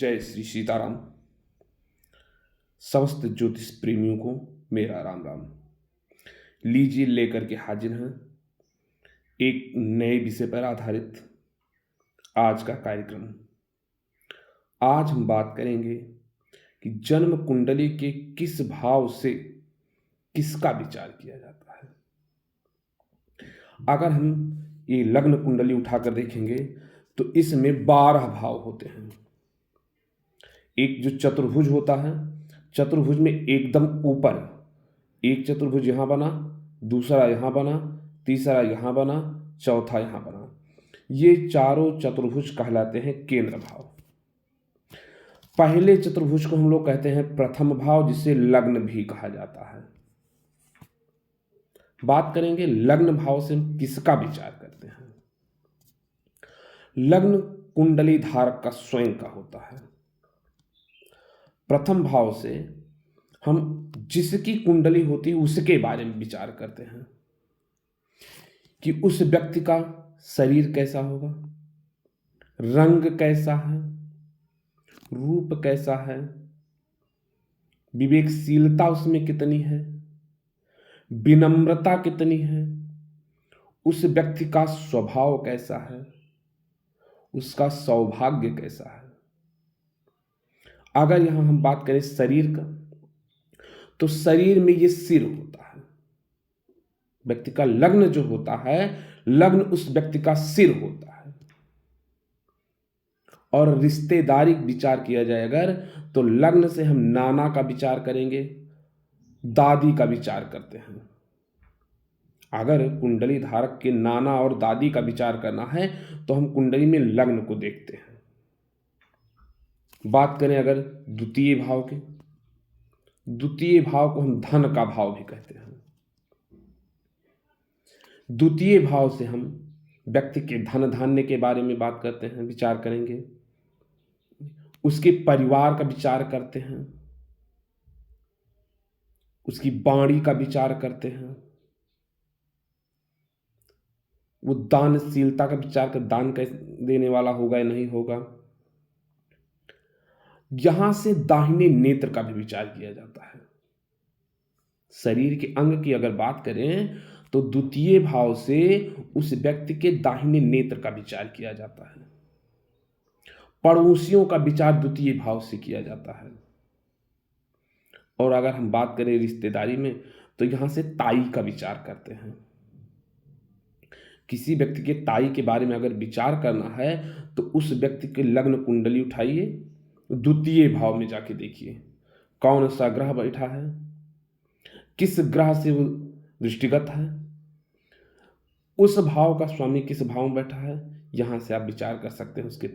जय श्री सीताराम। समस्त ज्योतिष प्रेमियों को मेरा राम राम। लीजिए लेकर के हाजिर हैं एक नए विषय पर आधारित आज का कार्यक्रम। आज हम बात करेंगे कि जन्म कुंडली के किस भाव से किसका विचार किया जाता है। अगर हम ये लग्न कुंडली उठाकर देखेंगे तो इसमें 12 भाव होते हैं। एक जो चतुर्भुज होता है, चतुर्भुज में एकदम ऊपर एक चतुर्भुज यहां बना, दूसरा यहां बना, तीसरा यहां बना, चौथा यहां बना। ये चारों चतुर्भुज कहलाते हैं केंद्र भाव। पहले चतुर्भुज को हम लोग कहते हैं प्रथम भाव, जिसे लग्न भी कहा जाता है। बात करेंगे लग्न भाव से हम किसका विचार करते हैं। लग्न कुंडली धारक का स्वयं का होता है। प्रथम भाव से हम जिसकी कुंडली होती है उसके बारे में विचार करते हैं कि उस व्यक्ति का शरीर कैसा होगा, रंग कैसा है, रूप कैसा है, विवेकशीलता उसमें कितनी है, विनम्रता कितनी है, उस व्यक्ति का स्वभाव कैसा है, उसका सौभाग्य कैसा है। अगर यहां हम बात करें शरीर का, तो शरीर में ये सिर होता है। व्यक्ति का लग्न जो होता है, लग्न उस व्यक्ति का सिर होता है। और रिश्तेदारी विचार किया जाए अगर, तो लग्न से हम नाना का विचार करेंगे, दादी का विचार करते हैं। अगर कुंडली धारक के नाना और दादी का विचार करना है तो हम कुंडली में लग्न को देखते हैं। बात करें अगर द्वितीय भाव के, द्वितीय भाव को हम धन का भाव भी कहते हैं। द्वितीय भाव से हम व्यक्ति के धन धान्य के बारे में बात करते हैं, विचार करेंगे। उसके परिवार का विचार करते हैं, उसकी वाणी का विचार करते हैं, वो दानशीलता का विचार कर, दान कैसे देने वाला होगा या नहीं होगा। यहां से दाहिने नेत्र का भी विचार किया जाता है। शरीर के अंग की अगर बात करें तो द्वितीय भाव से उस व्यक्ति के दाहिने नेत्र का विचार किया जाता है। पड़ोसियों का विचार द्वितीय भाव से किया जाता है। और अगर हम बात करें रिश्तेदारी में, तो यहां से ताई का विचार करते हैं। किसी व्यक्ति के ताई के बारे में अगर विचार करना है तो उस व्यक्ति के लग्न कुंडली उठाइए, द्वितीय भाव में जाके देखिए कौन सा ग्रह बैठा है, किस ग्रह से वो दृष्टिगत है, उस भाव का स्वामी किस भाव में बैठा है। यहां से आप विचार कर सकते हैं उसके।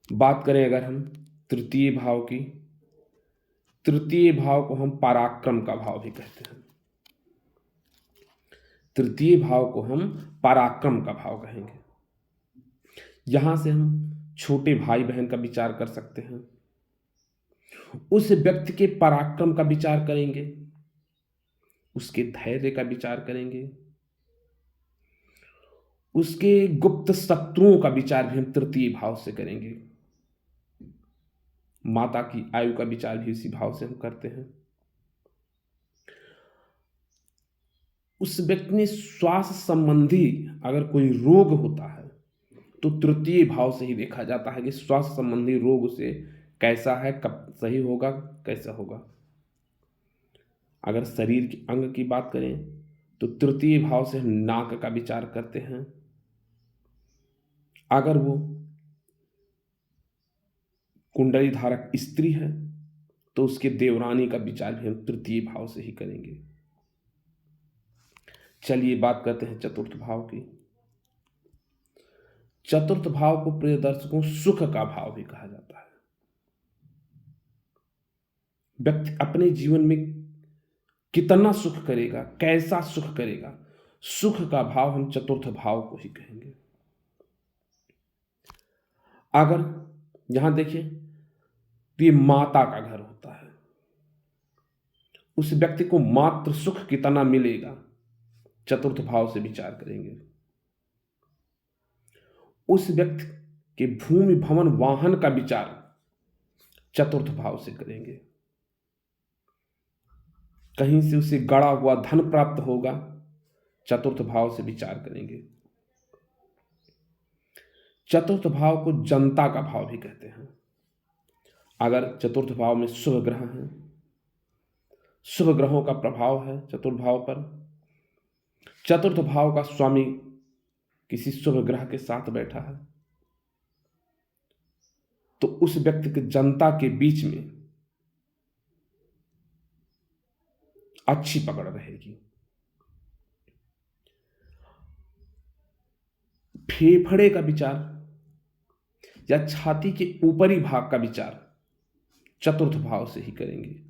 बात करें अगर हम तृतीय भाव की, तृतीय भाव को हम पराक्रम का भाव भी कहते हैं। तृतीय भाव को हम पराक्रम का भाव कहेंगे। यहां से हम छोटे भाई बहन का विचार कर सकते हैं, उस व्यक्ति के पराक्रम का विचार करेंगे, उसके धैर्य का विचार करेंगे, उसके गुप्त शत्रुओं का विचार भी हम तृतीय भाव से करेंगे। माता की आयु का विचार भी इसी भाव से हम करते हैं। उस व्यक्ति में स्वास्थ्य संबंधी अगर कोई रोग होता है तो तृतीय भाव से ही देखा जाता है कि स्वास्थ्य संबंधी रोग उसे कैसा है, कब सही होगा, कैसा होगा। अगर शरीर के अंग की बात करें तो तृतीय भाव से हम नाक का विचार करते हैं। अगर वो कुंडली धारक स्त्री है तो उसके देवरानी का विचार भी हम तृतीय भाव से ही करेंगे। चलिए बात करते हैं चतुर्थ भाव की। चतुर्थ भाव को प्रिय दर्शकों सुख का भाव भी कहा जाता है। व्यक्ति अपने जीवन में कितना सुख करेगा, कैसा सुख करेगा, सुख का भाव हम चतुर्थ भाव को ही कहेंगे। अगर यहां देखिए तो ये माता का घर होता है, उस व्यक्ति को मात्र सुख कितना मिलेगा, चतुर्थ भाव से विचार करेंगे। उस व्यक्ति कि भूमि भवन वाहन का विचार चतुर्थ भाव से करेंगे। कहीं से उसे गड़ा हुआ धन प्राप्त होगा, चतुर्थ भाव से विचार करेंगे। चतुर्थ भाव को जनता का भाव भी कहते हैं। अगर चतुर्थ भाव में शुभ ग्रह हैं, शुभ ग्रहों का प्रभाव है चतुर्थ भाव पर, चतुर्थ भाव का स्वामी किसी शुभ ग्रह के साथ बैठा है, तो उस व्यक्ति के जनता के बीच में अच्छी पकड़ रहेगी। फेफड़े का विचार या छाती के ऊपरी भाग का विचार चतुर्थ भाव से ही करेंगे।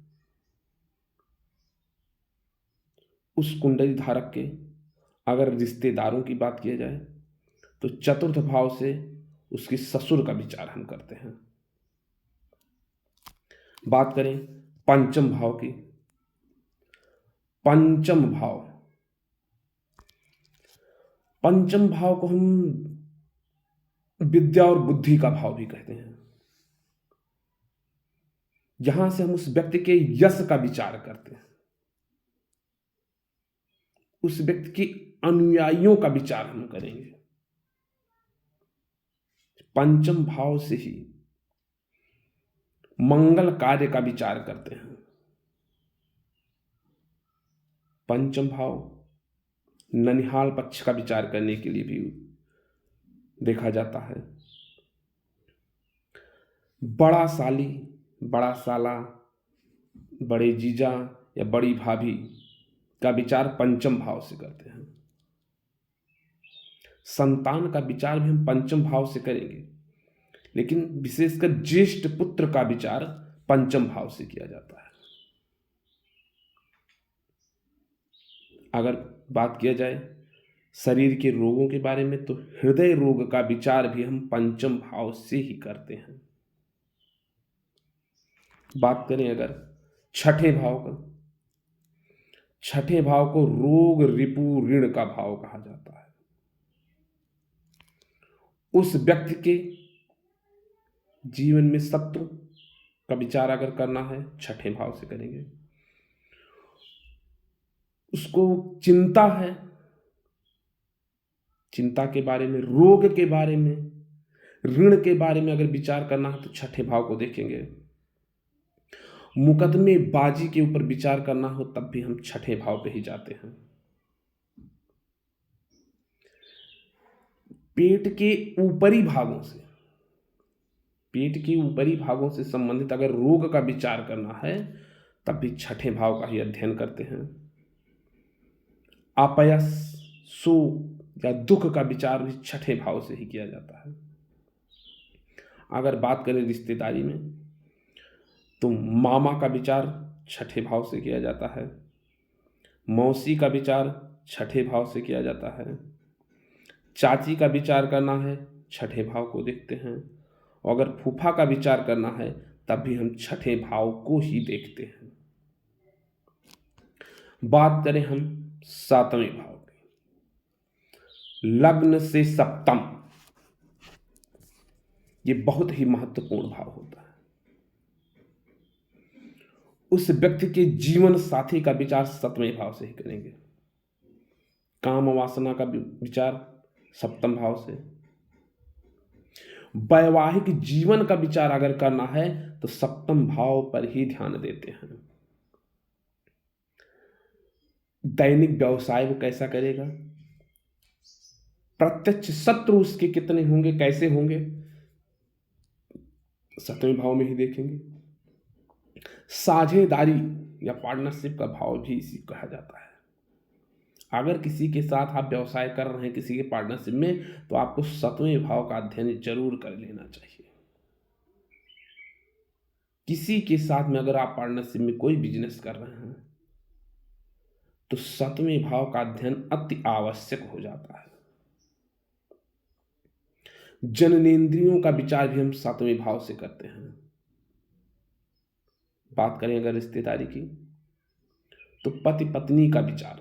उस कुंडली धारक के अगर रिश्तेदारों की बात किया जाए तो चतुर्थ भाव से उसके ससुर का विचार हम करते हैं। बात करें पंचम भाव की। पंचम भाव को हम विद्या और बुद्धि का भाव भी कहते हैं। यहां से हम उस व्यक्ति के यश का विचार करते हैं, उस व्यक्ति के अनुयायियों का विचार हम करेंगे। पंचम भाव से ही मंगल कार्य का विचार करते हैं। पंचम भाव ननिहाल पक्ष का विचार करने के लिए भी देखा जाता है। बड़ा साली, बड़ा साला, बड़े जीजा या बड़ी भाभी का विचार पंचम भाव से करते हैं। संतान का विचार भी हम पंचम भाव से करेंगे, लेकिन विशेषकर ज्येष्ठ पुत्र का विचार पंचम भाव से किया जाता है। अगर बात किया जाए शरीर के रोगों के बारे में, तो हृदय रोग का विचार भी हम पंचम भाव से ही करते हैं। बात करें अगर छठे भाव का, छठे भाव को रोग रिपु ऋण का भाव कहा जाता है। उस व्यक्ति के जीवन में शत्रु का विचार अगर करना है, छठे भाव से करेंगे। उसको चिंता है, चिंता के बारे में, रोग के बारे में, ऋण के बारे में अगर विचार करना है तो छठे भाव को देखेंगे। मुकदमे बाजी के ऊपर विचार करना हो तब भी हम छठे भाव पे ही जाते हैं। पेट के ऊपरी भागों से, पेट के ऊपरी भागों से संबंधित अगर रोग का विचार करना है तब भी छठे भाव का ही अध्ययन करते हैं। अपयश, शोक या दुख का विचार भी छठे भाव से ही किया जाता है। अगर बात करें रिश्तेदारी में, तो मामा का विचार छठे भाव से किया जाता है, मौसी का विचार छठे भाव से किया जाता है, चाची का विचार करना है छठे भाव को देखते हैं, और अगर फूफा का विचार करना है तब भी हम छठे भाव को ही देखते हैं। बात करें हम सातवें भाव की, लग्न से सप्तम, ये बहुत ही महत्वपूर्ण भाव होता है। उस व्यक्ति के जीवन साथी का विचार सप्तमें भाव से ही करेंगे। काम वासना का विचार सप्तम भाव से। वैवाहिक जीवन का विचार अगर करना है तो सप्तम भाव पर ही ध्यान देते हैं। दैनिक व्यवसाय वो कैसा करेगा, प्रत्यक्ष शत्रु उसके कितने होंगे, कैसे होंगे, सप्तमें भाव में ही देखेंगे। साझेदारी या पार्टनरशिप का भाव भी इसी कहा जाता है। अगर किसी के साथ आप व्यवसाय कर रहे हैं, किसी के पार्टनरशिप में, तो आपको सप्तमें भाव का अध्ययन जरूर कर लेना चाहिए। किसी के साथ में अगर आप पार्टनरशिप में कोई बिजनेस कर रहे हैं तो सप्तमें भाव का अध्ययन अति आवश्यक हो जाता है। जननेंद्रियों का विचार भी हम सप्तमें भाव से करते हैं। बात करें अगर रिश्तेदारी की, तो पति पत्नी का विचार,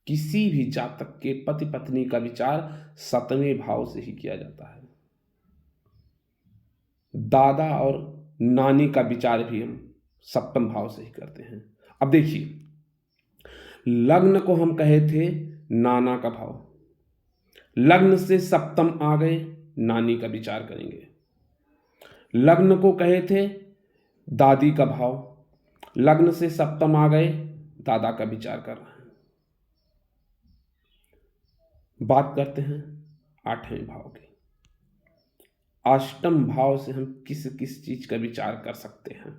किसी भी जातक के पति पत्नी का विचार सप्तमें भाव से ही किया जाता है। दादा और नानी का विचार भी हम सप्तम भाव से ही करते हैं। अब देखिए, लग्न को हम कहे थे नाना का भाव, लग्न से सप्तम आ गए, नानी का विचार करेंगे। लग्न को कहे थे दादी का भाव, लग्न से सप्तम आ गए, दादा का विचार कर रहे हैं। बात करते हैं आठवें भाव की। अष्टम भाव से हम किस किस चीज का विचार कर सकते हैं।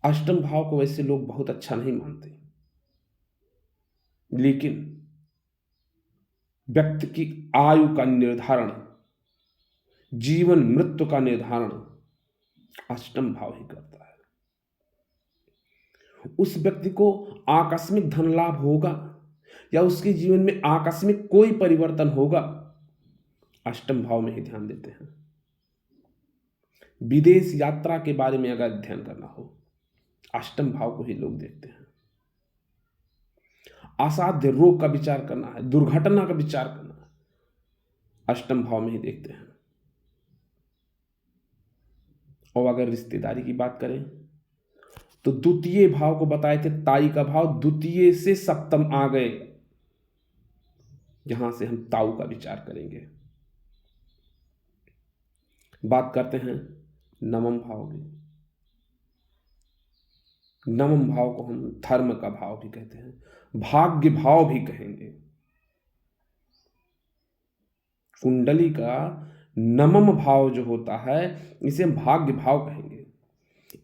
अष्टम भाव को वैसे लोग बहुत अच्छा नहीं मानते, लेकिन व्यक्ति की आयु का निर्धारण, जीवन मृत्यु का निर्धारण अष्टम भाव ही करता है। उस व्यक्ति को आकस्मिक धन लाभ होगा या उसके जीवन में आकस्मिक कोई परिवर्तन होगा, अष्टम भाव में ही ध्यान देते हैं। विदेश यात्रा के बारे में अगर अध्ययन करना हो, अष्टम भाव को ही लोग देखते हैं। असाध्य रोग का विचार करना है, दुर्घटना का विचार करना है, अष्टम भाव में ही देखते हैं। और अगर रिश्तेदारी की बात करें तो द्वितीय भाव को बताए थे ताई का भाव, द्वितीय से सप्तम आ गए, यहां से हम ताऊ का विचार करेंगे। बात करते हैं नवम भाव की। नवम भाव को हम धर्म का भाव भी कहते हैं, भाग्य भाव भी कहेंगे। कुंडली का नवम भाव जो होता है, इसे हम भाग्य भाव कहेंगे।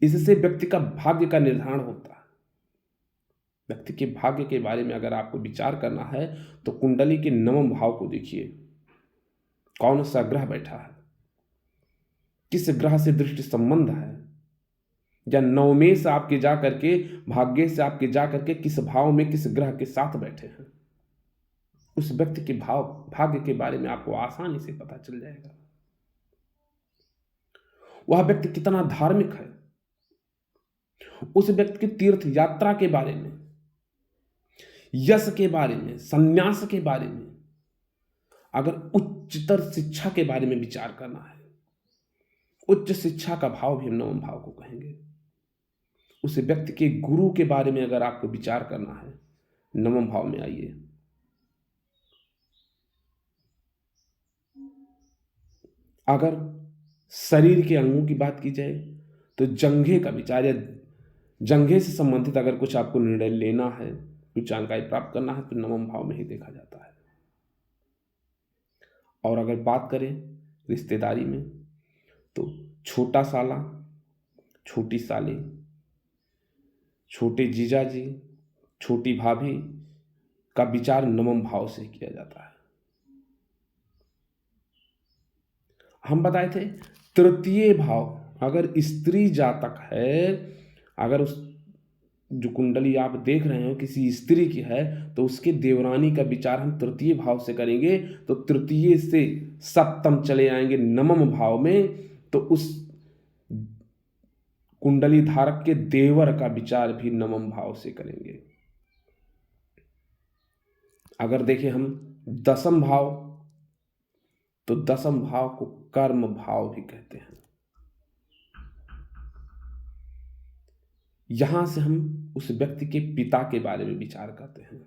इससे व्यक्ति का भाग्य का निर्धारण होता है। व्यक्ति के भाग्य के बारे में अगर आपको विचार करना है तो कुंडली के नवम भाव को देखिए, कौन सा ग्रह बैठा है, किस ग्रह से दृष्टि संबंध है, या नवमे से आपके जा करके, भाग्य से आपके जा करके किस भाव में किस ग्रह के साथ बैठे हैं, उस व्यक्ति के भाव भाग्य के बारे में आपको आसानी से पता चल जाएगा। वह व्यक्ति कितना धार्मिक है, उस व्यक्ति की तीर्थ यात्रा के बारे में, यश के बारे में, संन्यास के बारे में, अगर उच्चतर शिक्षा के बारे में विचार करना है, उच्च शिक्षा का भाव भी हम नवम भाव को कहेंगे। उस व्यक्ति के गुरु के बारे में अगर आपको विचार करना है, नवम भाव में आइए। अगर शरीर के अंगों की बात की जाए तो जंघे का विचार, या जंघे से संबंधित अगर कुछ आपको निर्णय लेना है, कुछ जानकारी प्राप्त करना है, तो नवम भाव में ही देखा जाता है। और अगर बात करें रिश्तेदारी में तो छोटा साला, छोटी साली, छोटे जीजा जी, छोटी भाभी का विचार नवम भाव से किया जाता है। हम बताए थे तृतीय भाव, अगर स्त्री जातक है, अगर उस जो कुंडली आप देख रहे हो किसी स्त्री की है, तो उसके देवरानी का विचार हम तृतीय भाव से करेंगे। तो तृतीय से सप्तम चले आएंगे नवम भाव में, तो उस कुंडली धारक के देवर का विचार भी नवम भाव से करेंगे। अगर देखें हम दसम भाव, तो दसम भाव को कर्म भाव भी कहते हैं। यहां से हम उस व्यक्ति के पिता के बारे में विचार करते हैं,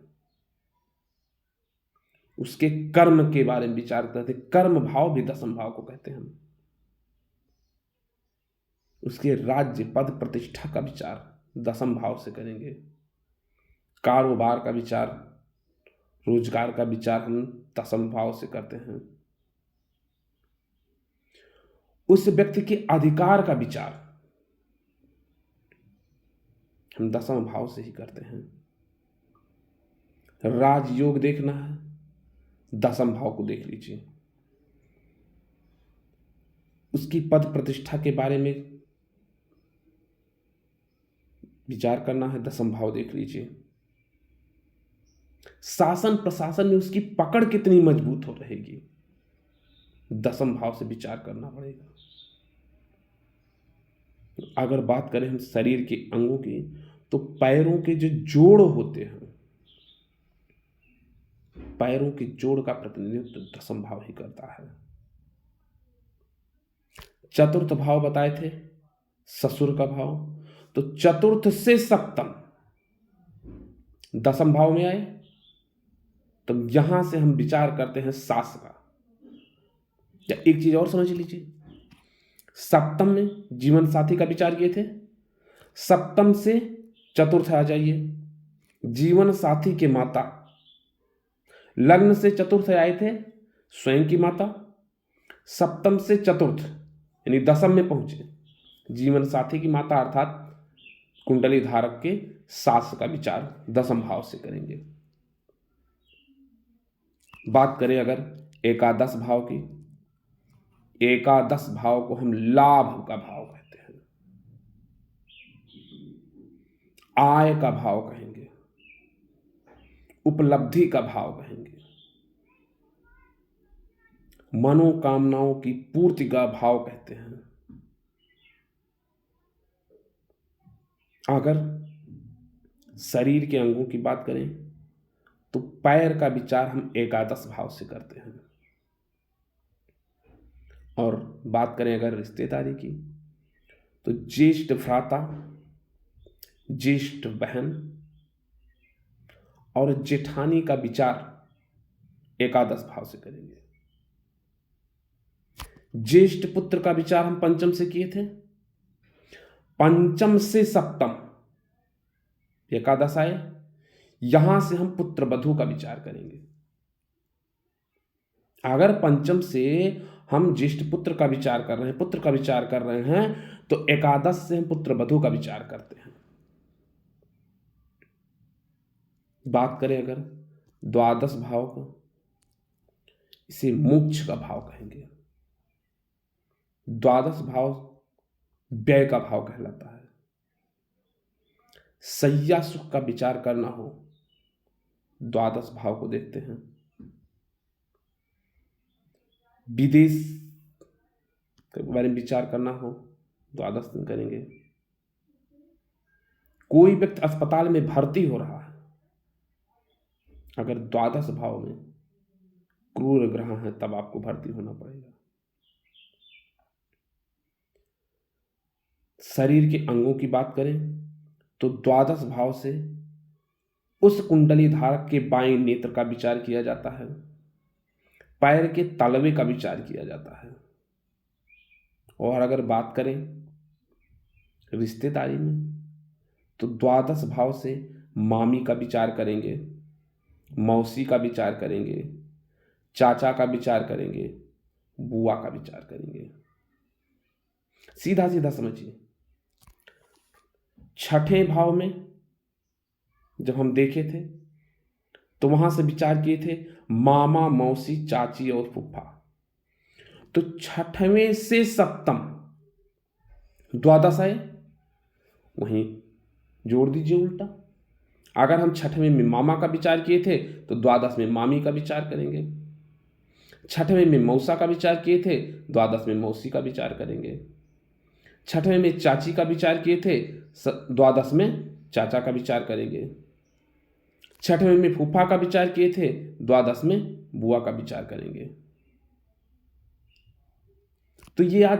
उसके कर्म के बारे में विचार करते हैं। कर्म भाव भी दसम भाव को कहते हैं हम। उसके राज्य पद प्रतिष्ठा का विचार दसम भाव से करेंगे। कारोबार का विचार, रोजगार का विचार हम दसम भाव से करते हैं। उस व्यक्ति के अधिकार का विचार हम दसम भाव से ही करते हैं। राजयोग देखना है, दसम भाव को देख लीजिए। उसकी पद प्रतिष्ठा के बारे में विचार करना है, दसम भाव देख लीजिए। शासन प्रशासन में उसकी पकड़ कितनी मजबूत हो रहेगी, दसम भाव से विचार करना पड़ेगा। अगर बात करें हम शरीर के अंगों की, तो पैरों के जो जोड़ होते हैं, पैरों के जोड़ का प्रतिनिधित्व दसम भाव ही करता है। चतुर्थ भाव बताए थे ससुर का भाव, तो चतुर्थ से सप्तम दसम भाव में आए, तो यहां से हम विचार करते हैं सास का। या एक चीज और समझ लीजिए, सप्तम में जीवन साथी का विचार किए थे, सप्तम से चतुर्थ आ जाइए, जीवन साथी के माता, लग्न से चतुर्थ आए थे स्वयं की माता, सप्तम से चतुर्थ यानी दसम में पहुंचे जीवन साथी की माता अर्थात कुंडली धारक के सास का विचार दसम भाव से करेंगे। बात करें अगर एकादश भाव की, एकादश भाव को हम लाभ का भाव कहते हैं, आय का भाव कहेंगे, उपलब्धि का भाव कहेंगे, मनोकामनाओं की पूर्ति का भाव कहते हैं। अगर शरीर के अंगों की बात करें तो पैर का विचार हम एकादश भाव से करते हैं। और बात करें अगर रिश्तेदारी की तो ज्येष्ठ भ्राता, ज्येष्ठ बहन और जेठानी का विचार एकादश भाव से करेंगे। ज्येष्ठ पुत्र का विचार हम पंचम से किए थे, पंचम से सप्तम एकादश आए, यहां से हम पुत्र वधू का विचार करेंगे। अगर पंचम से हम ज्येष्ठ पुत्र का विचार कर रहे हैं, पुत्र का विचार कर रहे हैं, तो एकादश से हम पुत्र वधू का विचार करते हैं। बात करें अगर द्वादश भाव को, इसे मोक्ष का भाव कहेंगे। द्वादश भाव व्यय का भाव कहलाता है। सैया सुख का विचार करना हो, द्वादश भाव को देखते हैं। विदेश के बारे में विचार करना हो, द्वादश दिन करेंगे। कोई व्यक्ति अस्पताल में भर्ती हो रहा है, अगर द्वादश भाव में क्रूर ग्रह है तब आपको भर्ती होना पड़ेगा। शरीर के अंगों की बात करें तो द्वादश भाव से उस कुंडली धारक के बाएं नेत्र का विचार किया जाता है, पैर के तलवे का विचार किया जाता है। और अगर बात करें रिश्तेदारी में तो द्वादश भाव से मामी का विचार करेंगे, मौसी का विचार करेंगे, चाचा का विचार करेंगे, बुआ का विचार करेंगे। सीधा सीधा समझिए, छठे भाव में जब हम देखे थे तो वहां से विचार किए थे मामा, मौसी, चाची और फूफा। तो छठवें से सप्तम द्वादश आए, वहीं जोड़ दीजिए उल्टा। अगर हम छठवें में मामा का विचार किए थे तो द्वादश में मामी का विचार करेंगे। छठवें में मौसा का विचार किए थे, द्वादश में मौसी का विचार करेंगे। छठवें में चाची का विचार किए थे, द्वादश में चाचा का विचार करेंगे। छठवें में फूफा का विचार किए थे, द्वादश में बुआ का विचार करेंगे। तो ये आज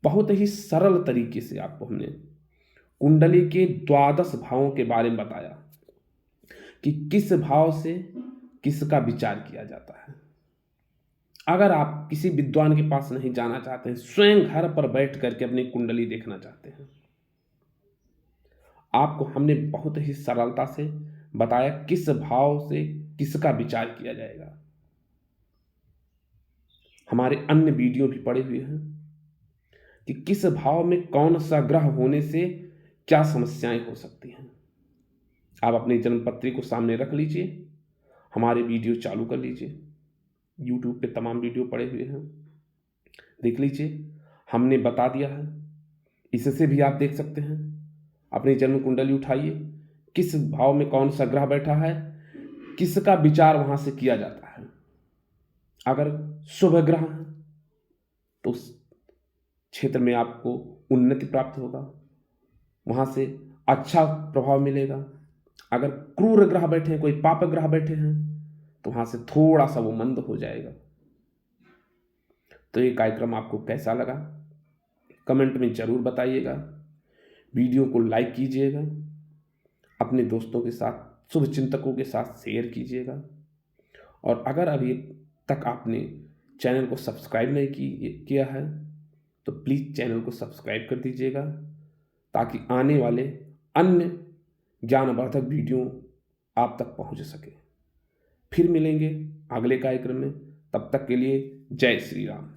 बहुत ही सरल तरीके से आपको हमने कुंडली के द्वादश भावों के बारे में बताया कि किस भाव से किसका विचार किया जाता है। अगर आप किसी विद्वान के पास नहीं जाना चाहते हैं, स्वयं घर पर बैठ करके अपनी कुंडली देखना चाहते हैं, आपको हमने बहुत ही सरलता से बताया किस भाव से किसका विचार किया जाएगा। हमारे अन्य वीडियो भी पड़े हुए हैं कि किस भाव में कौन सा ग्रह होने से क्या समस्याएं हो सकती हैं। आप अपनी जन्मपत्री को सामने रख लीजिए, हमारे वीडियो चालू कर लीजिए। YouTube पे तमाम वीडियो पड़े हुए हैं, देख लीजिए, हमने बता दिया है। इससे भी आप देख सकते हैं। अपनी जन्म कुंडली उठाइए, किस भाव में कौन सा ग्रह बैठा है, किसका विचार वहां से किया जाता है। अगर शुभ ग्रह है तो उस क्षेत्र में आपको उन्नति प्राप्त होगा, वहां से अच्छा प्रभाव मिलेगा। अगर क्रूर ग्रह बैठे हैं, कोई पाप ग्रह बैठे हैं, तो वहां से थोड़ा सा वो मंद हो जाएगा। तो ये कार्यक्रम आपको कैसा लगा कमेंट में ज़रूर बताइएगा। वीडियो को लाइक कीजिएगा, अपने दोस्तों के साथ, शुभ चिंतकों के साथ शेयर कीजिएगा। और अगर अभी तक आपने चैनल को सब्सक्राइब नहीं किया है तो प्लीज़ चैनल को सब्सक्राइब कर दीजिएगा, ताकि आने वाले अन्य ज्ञानवर्धक वीडियो आप तक पहुंच सके। फिर मिलेंगे अगले कार्यक्रम में, तब तक के लिए जय श्री राम।